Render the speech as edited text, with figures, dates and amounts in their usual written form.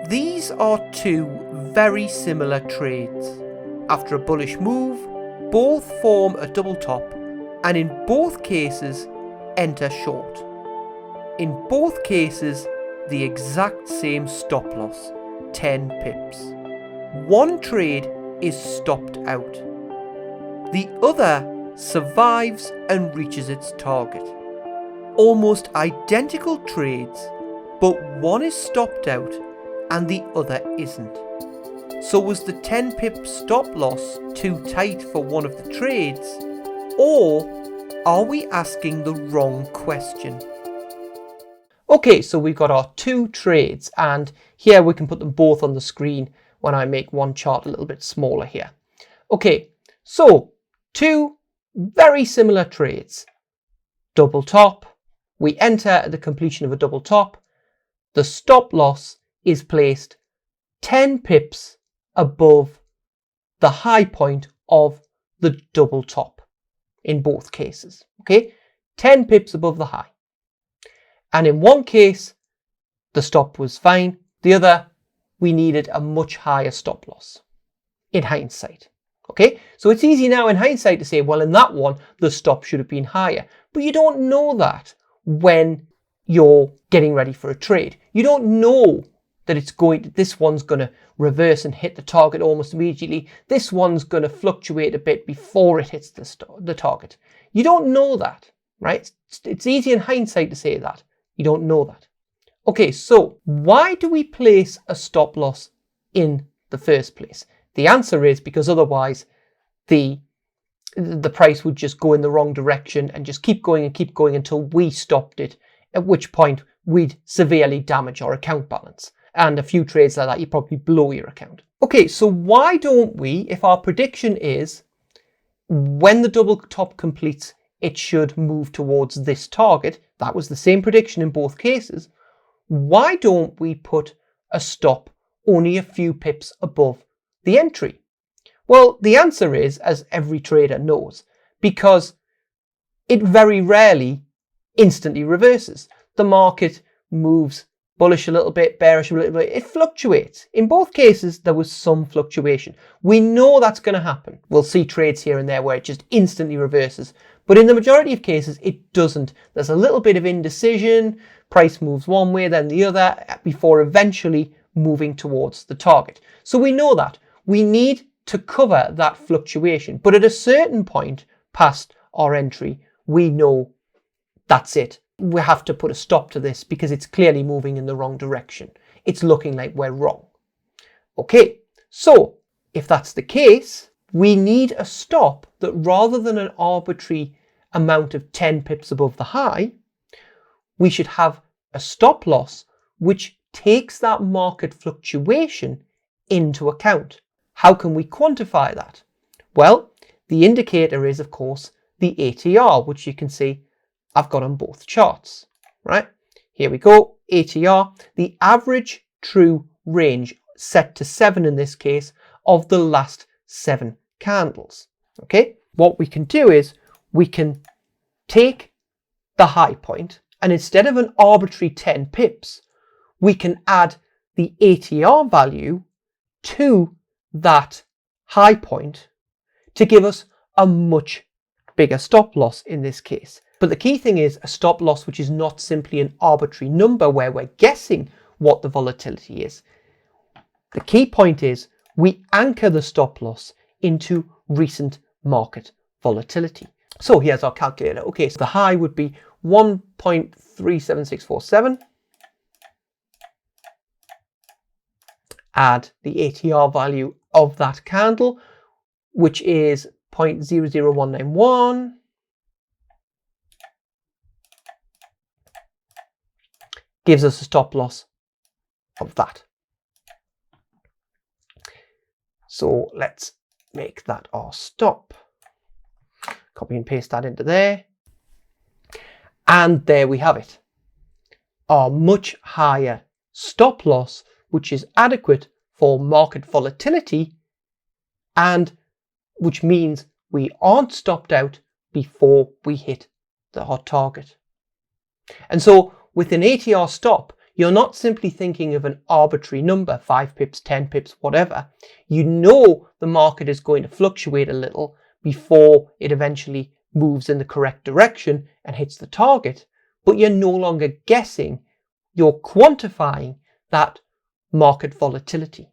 These are two very similar trades. After a bullish move, both form a double top and in both cases enter short. In both cases, the exact same stop loss, 10 pips. One trade is stopped out. The other survives and reaches its target. Almost identical trades, but one is stopped out and the other isn't. So was the 10 pip stop loss too tight for one of the trades, or are we asking the wrong question? Okay, so we've got our two trades, and here we can put them both on the screen when I make one chart a little bit smaller here. Okay, so two very similar trades. Double top, we enter at the completion of a double top. The stop loss is placed 10 pips above the high point of the double top in both cases. Okay, 10 pips above the high. And in one case, the stop was fine. The other, we needed a much higher stop loss in hindsight. Okay, so it's easy now in hindsight to say, well, in that one, the stop should have been higher. But you don't know that when you're getting ready for a trade. You don't know that this one's going to reverse and hit the target almost immediately. This one's going to fluctuate a bit before it hits the target. You don't know that, right? It's easy in hindsight to say that. You don't know that. Okay, so why do we place a stop loss in the first place? The answer is because otherwise the price would just go in the wrong direction and just keep going until we stopped it, at which point we'd severely damage our account balance. And a few trades like that, you probably blow your account. Okay, so why don't we, if our prediction is when the double top completes, it should move towards this target, that was the same prediction in both cases, why don't we put a stop only a few pips above the entry? Well, the answer is, as every trader knows, because it very rarely instantly reverses. The market moves bullish a little bit, bearish a little bit. It fluctuates. In both cases, there was some fluctuation. We know that's going to happen. We'll see trades here and there where it just instantly reverses. But in the majority of cases, it doesn't. There's a little bit of indecision. Price moves one way, then the other, before eventually moving towards the target. So we know that. We need to cover that fluctuation. But at a certain point past our entry, we know that's it. We have to put a stop to this because it's clearly moving in the wrong direction. It's looking like we're wrong. Okay, so if that's the case, we need a stop that rather than an arbitrary amount of 10 pips above the high, we should have a stop loss which takes that market fluctuation into account. How can we quantify that? Well, the indicator is, of course, the ATR, which you can see I've got on both charts, right? Here we go, ATR, the average true range set to 7 in this case of the last 7 candles, okay? What we can do is we can take the high point and instead of an arbitrary 10 pips, we can add the ATR value to that high point to give us a much bigger stop loss in this case. But the key thing is a stop loss which is not simply an arbitrary number where we're guessing what the volatility is. The key point is we anchor the stop loss into recent market volatility. So here's our calculator. Okay, so the high would be 1.37647. Add the ATR value of that candle, which is 0.00191. Gives us a stop loss of that. So let's make that our stop. Copy and paste that into there. And there we have it. Our much higher stop loss, which is adequate for market volatility and which means we aren't stopped out before we hit our target. And so with an ATR stop, You're not simply thinking of an arbitrary number, 5 pips, 10 pips, whatever. You know the market is going to fluctuate a little before it eventually moves in the correct direction and hits the target, but you're no longer guessing, you're quantifying that market volatility.